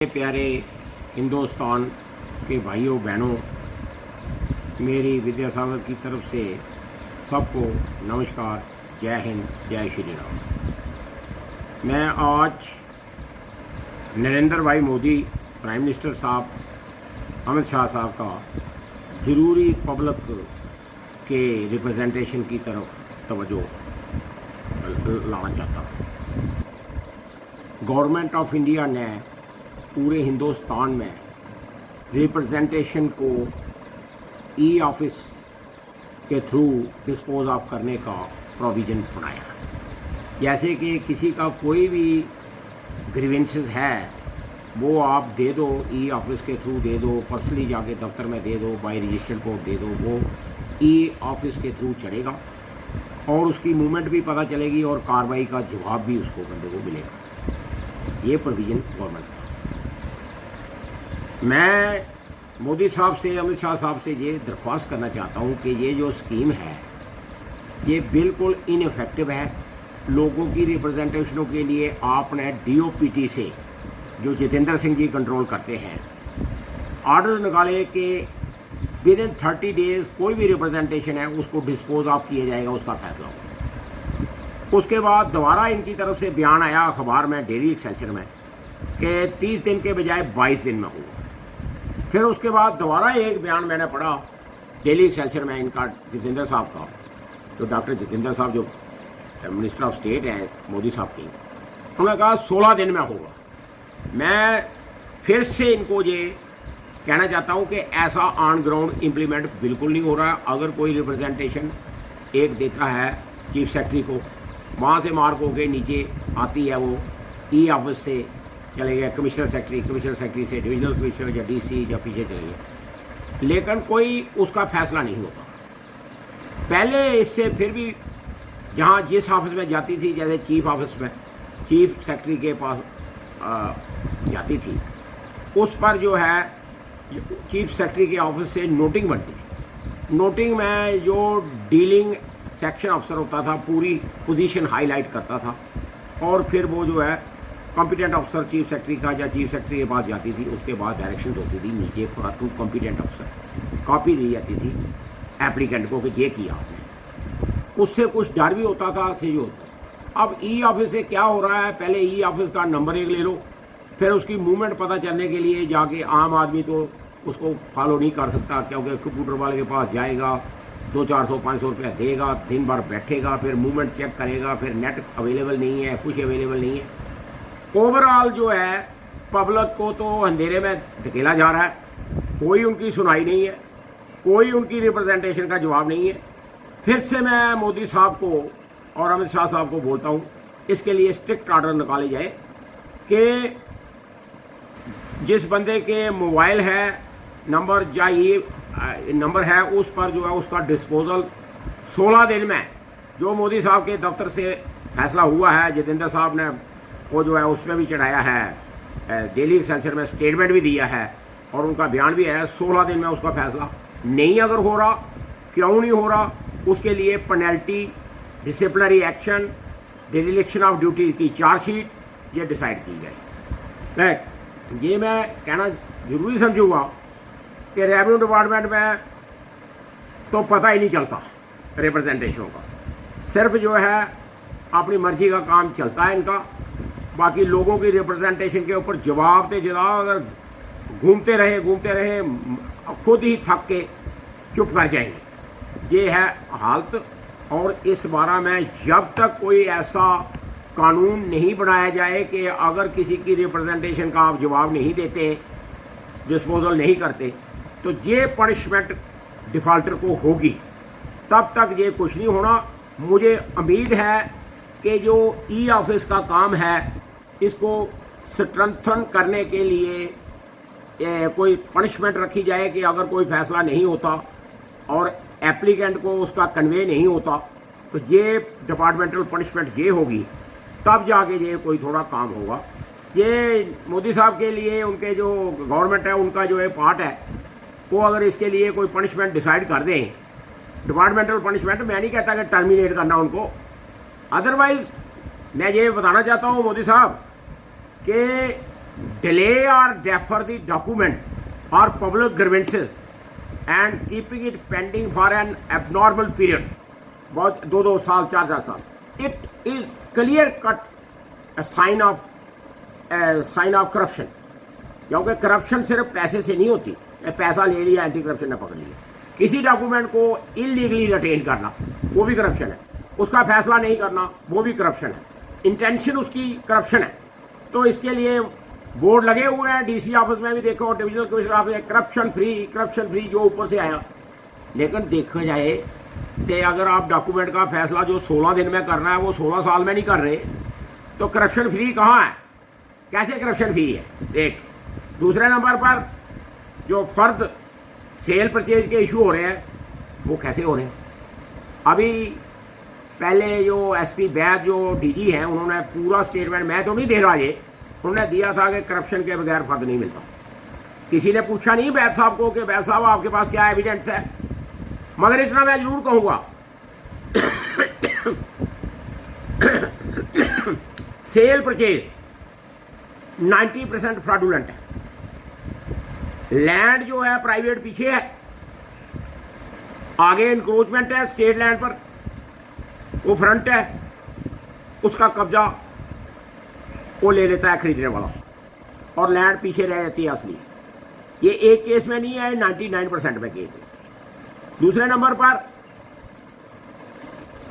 प्यारे हिंदुस्तान के भाइयों बहनों, मेरी विद्यासागर की तरफ से सबको नमस्कार। जय हिंद, जय श्री राम। मैं आज नरेंद्र भाई मोदी, प्राइम मिनिस्टर साहब, अमित शाह साहब का ज़रूरी पब्लिक के रिप्रेजेंटेशन की तरफ तवज्जो लाना चाहता हूँ। गवर्नमेंट ऑफ इंडिया ने पूरे हिंदुस्तान में रिप्रेजेंटेशन को ई ऑफिस के थ्रू डिस्पोज ऑफ करने का प्रोविज़न बनाया। जैसे कि किसी का कोई भी ग्रीवेंसेस है वो आप दे दो, ई ऑफिस के थ्रू दे दो, पर्सनली जाके दफ्तर में दे दो, बाई रजिस्टर्ड कोर्ट दे दो, वो ई ऑफिस के थ्रू चढ़ेगा और उसकी मूवमेंट भी पता चलेगी और कार्रवाई का जवाब भी उसको बंदे को मिलेगा। ये प्रोविज़न गवर्नमेंट का। मैं मोदी साहब से, अमित शाह साहब से ये दरख्वास्त करना चाहता हूँ कि ये जो स्कीम है ये बिल्कुल इनफेक्टिव है। लोगों की रिप्रेजेंटेशनों के लिए आपने डीओपीटी से, जो जितेंद्र सिंह जी कंट्रोल करते हैं, ऑर्डर निकाले कि विद इन 30 डेज़ कोई भी रिप्रेजेंटेशन है उसको डिस्पोज ऑफ किया जाएगा, उसका फैसला होगा। उसके बाद दोबारा इनकी तरफ से बयान आया अखबार में, डेली एक्सेलसियर में, कि 30 दिन के बजाय 22 दिन में होगा। फिर उसके बाद दोबारा एक बयान मैंने पढ़ा डेली एक्सेलसियर में इनका, जितेंद्र साहब का, जो डॉक्टर जितेंद्र साहब जो मिनिस्टर ऑफ स्टेट हैं मोदी साहब की, उन्होंने कहा 16 दिन में होगा। मैं फिर से इनको ये कहना चाहता हूँ कि ऐसा ऑन ग्राउंड इम्प्लीमेंट बिल्कुल नहीं हो रहा है। अगर कोई रिप्रेजेंटेशन एक देता है चीफ सेक्रेटरी को, वहाँ से मार्क होकर नीचे आती है, वो ई ऑफिस से चले गए कमिश्नर सेक्रेटरी से डिविजनल कमिश्नर या डीसी या पीछे चले गए, लेकिन कोई उसका फैसला नहीं होता। पहले इससे फिर भी जहाँ जिस ऑफिस में जाती थी, जैसे चीफ ऑफिस में चीफ सेक्रेटरी के पास जाती थी, उस पर जो है चीफ सेक्रेटरी के ऑफिस से नोटिंग बनती थी। नोटिंग में जो डीलिंग सेक्शन अफसर होता था पूरी पोजीशन हाईलाइट करता था और फिर वो जो है कॉम्पिटेंट अफसर चीफ सेक्रेटरी का या चीफ सेक्रेटरी के पास जाती थी। उसके बाद डायरेक्शन होती थी नीचे टू कॉम्पिटेंट अफसर, कॉपी दी जाती थी एप्लीकेंट को कि ये किया आपने। उससे कुछ डर भी होता था से जो होता। अब ई ऑफिस से क्या हो रहा है, पहले ई ऑफिस का नंबर एक ले लो, फिर उसकी मूवमेंट पता चलने के लिए जाके आम आदमी तो उसको फॉलो नहीं कर सकता, क्योंकि कंप्यूटर वाले के पास जाएगा, 200-400-500 रुपया देगा, दिन भर बैठेगा, फिर मूवमेंट चेक करेगा, फिर नेट अवेलेबल नहीं है, कुछ अवेलेबल नहीं है। ओवरऑल जो है पब्लिक को तो अंधेरे में धकेला जा रहा है। कोई उनकी सुनाई नहीं है, कोई उनकी रिप्रेजेंटेशन का जवाब नहीं है। फिर से मैं मोदी साहब को और अमित शाह साहब को बोलता हूँ, इसके लिए स्ट्रिक्ट ऑर्डर निकाले जाए कि जिस बंदे के मोबाइल है नंबर या ये नंबर है, उस पर जो है उसका डिस्पोजल 16 दिन में, जो मोदी साहब के दफ्तर से फैसला हुआ है, जितेंद्र साहब ने वो जो है उसमें भी चढ़ाया है, डेली एक्सेलसियर में स्टेटमेंट भी दिया है और उनका बयान भी है, 16 दिन में उसका फैसला नहीं अगर हो रहा, क्यों नहीं हो रहा, उसके लिए penalty, disciplinary action, direction of duty की चार्जशीट ये डिसाइड की जाए। ये मैं कहना जरूरी समझूंगा कि रेवेन्यू डिपार्टमेंट में तो पता ही नहीं चलता रिप्रेजेंटेशनों का, सिर्फ जो है अपनी मर्जी का काम चलता है इनका। बाकी लोगों की रिप्रेजेंटेशन के ऊपर जवाब दे जवाब अगर घूमते रहे खुद ही थक के चुप कर जाएंगे। ये है हालत। और इस बारे में जब तक कोई ऐसा कानून नहीं बनाया जाए कि अगर किसी की रिप्रेजेंटेशन का आप जवाब नहीं देते, डिस्पोजल नहीं करते, तो ये पनिशमेंट डिफ़ॉल्टर को होगी, तब तक ये कुछ नहीं होना। मुझे उम्मीद है कि जो ई ऑफिस का काम है इसको स्ट्रेंथन करने के लिए कोई पनिशमेंट रखी जाए कि अगर कोई फैसला नहीं होता और एप्लीकेंट को उसका कन्वे नहीं होता तो ये डिपार्टमेंटल पनिशमेंट ये होगी, तब जाके ये कोई थोड़ा काम होगा। ये मोदी साहब के लिए, उनके जो गवर्नमेंट है उनका जो है पार्ट है, वो अगर इसके लिए कोई पनिशमेंट डिसाइड कर दें, डिपार्टमेंटल पनिशमेंट, मैं नहीं कहता कि टर्मिनेट करना उनको, अदरवाइज़ मैं ये बताना चाहता हूँ मोदी साहब कि delay or defer the document or public grievances and keeping it pending for an abnormal period, बहुत 2-2 साल 4-4 साल, it is clear cut a sign of corruption, क्योंकि करप्शन सिर्फ पैसे से नहीं होती, पैसा ले लिया एंटी करप्शन ने पकड़ लिया, किसी डॉक्यूमेंट को इलीगली रिटेन करना वो भी करप्शन है, उसका फैसला नहीं करना वो भी करप्शन है, इंटेंशन उसकी करप्शन है। तो इसके लिए बोर्ड लगे हुए हैं, डीसी ऑफिस में भी देखो, divisional commissioner office, corruption free जो ऊपर से आया। लेकिन देखा जाए कि अगर आप डॉक्यूमेंट का फैसला जो 16 दिन में करना है वो 16 साल में नहीं कर रहे, तो करप्शन फ्री कहाँ है, कैसे करप्शन फ्री है? एक दूसरे नंबर पर जो फर्द सेल परचेज के इशू हो रहे हैं वो कैसे हो रहे हैं? अभी पहले जो एसपी बैद जो डीजी हैं उन्होंने पूरा स्टेटमेंट, मैं तो नहीं दे रहा ये, उन्होंने दिया था कि करप्शन के बगैर फर्द नहीं मिलता। किसी ने पूछा नहीं बैद साहब को कि बैद साहब आपके पास क्या एविडेंस है, मगर इतना मैं जरूर कहूँगा सेल परचेज 90% फ्रॉडुलेंट है। लैंड जो है प्राइवेट पीछे है, आगे इंक्रोचमेंट है स्टेट लैंड पर, वो फ्रंट है, उसका कब्जा वो ले लेता है खरीदने वाला और लैंड पीछे रह जाती है असली। ये एक केस में नहीं है, 99% में केस है। दूसरे नंबर पर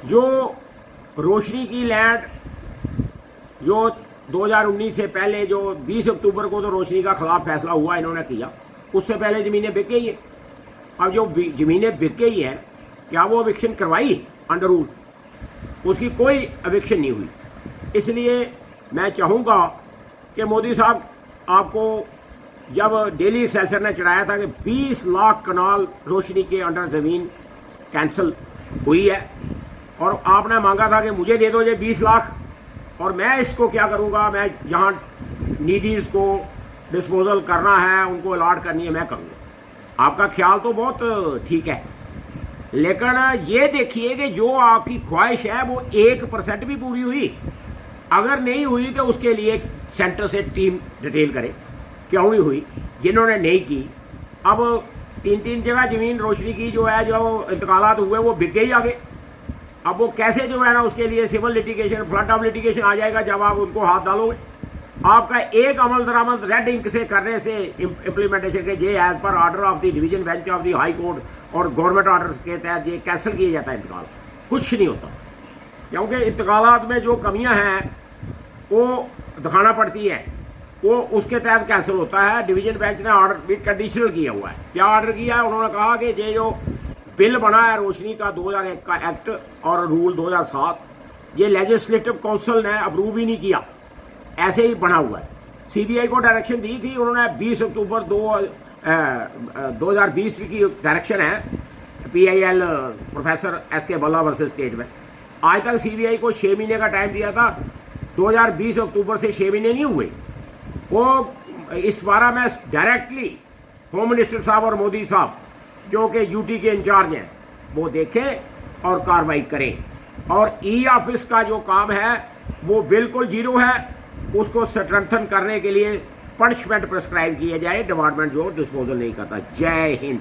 जो रोशनी की लैंड जो 2019 से पहले जो 20 अक्टूबर को तो रोशनी का खिलाफ फैसला हुआ इन्होंने किया, उससे पहले ज़मीनें बिक गई हैं। अब जो ज़मीनें बिक गई हैं, क्या वो एविक्शन करवाई अंडर रूल? उसकी कोई एविक्शन नहीं हुई। इसलिए मैं चाहूँगा कि मोदी साहब, आपको जब डेली एक्सेलसियर ने चढ़ाया था कि 20 लाख कनाल रोशनी के अंडर ज़मीन कैंसिल हुई है और आपने मांगा था कि मुझे दे दो ये 20 लाख और मैं इसको क्या करूँगा, मैं जहाँ नीडीज़ को डिस्पोजल करना है, उनको अलाट करनी है, मैं करूँगा। आपका ख्याल तो बहुत ठीक है, लेकिन ये देखिए कि जो आपकी ख्वाहिश है वो 1% भी पूरी हुई। अगर नहीं हुई तो उसके लिए सेंटर से टीम डिटेल करे क्यों नहीं हुई, जिन्होंने नहीं की। अब 3-3 जगह ज़मीन रोशनी की जो है, जो इंतकालात हुए वो बिक गई आगे। अब वो कैसे जो है ना, उसके लिए civil litigation, flood of litigation आ जाएगा जब आप उनको हाथ डालोगे। आपका एक अमल दरामद रेड इंक से करने से इम्प्लीमेंटेशन के ये एज पर order of the division bench of the high court और गवर्नमेंट ऑर्डर के तहत ये कैंसिल किया जाता है इंतकाल, कुछ नहीं होता। क्योंकि इंतकालात में जो कमियां हैं वो दिखाना पड़ती है, वो उसके तहत कैंसिल होता है। डिवीजन बेंच ने ऑर्डर भी कंडीशनल किया हुआ है। क्या ऑर्डर किया है? उन्होंने कहा कि ये जो बिल बना है रोशनी का 2001 का एक्ट और रूल 2007, ये लेजिस्लेटिव काउंसिल ने अप्रूव ही नहीं किया, ऐसे ही बना हुआ है। सीबीआई को डायरेक्शन दी थी उन्होंने 20 अक्टूबर 2020 की डायरेक्शन है PIL प्रोफेसर SK बल्ला वर्सेस स्टेट में। आज तक सीबीआई को 6 महीने का टाइम दिया था, 2020 अक्टूबर से 6 महीने नहीं हुए। वो इस बारे में डायरेक्टली होम मिनिस्टर साहब और मोदी साहब जो कि यूटी के इंचार्ज हैं वो देखें और कार्रवाई करें। और ई ऑफिस का जो काम है वो बिल्कुल जीरो है, उसको स्ट्रेंथन करने के लिए पनिशमेंट प्रिस्क्राइब किया जाए, डिपार्टमेंट जो डिस्पोजल नहीं करता। जय हिंद।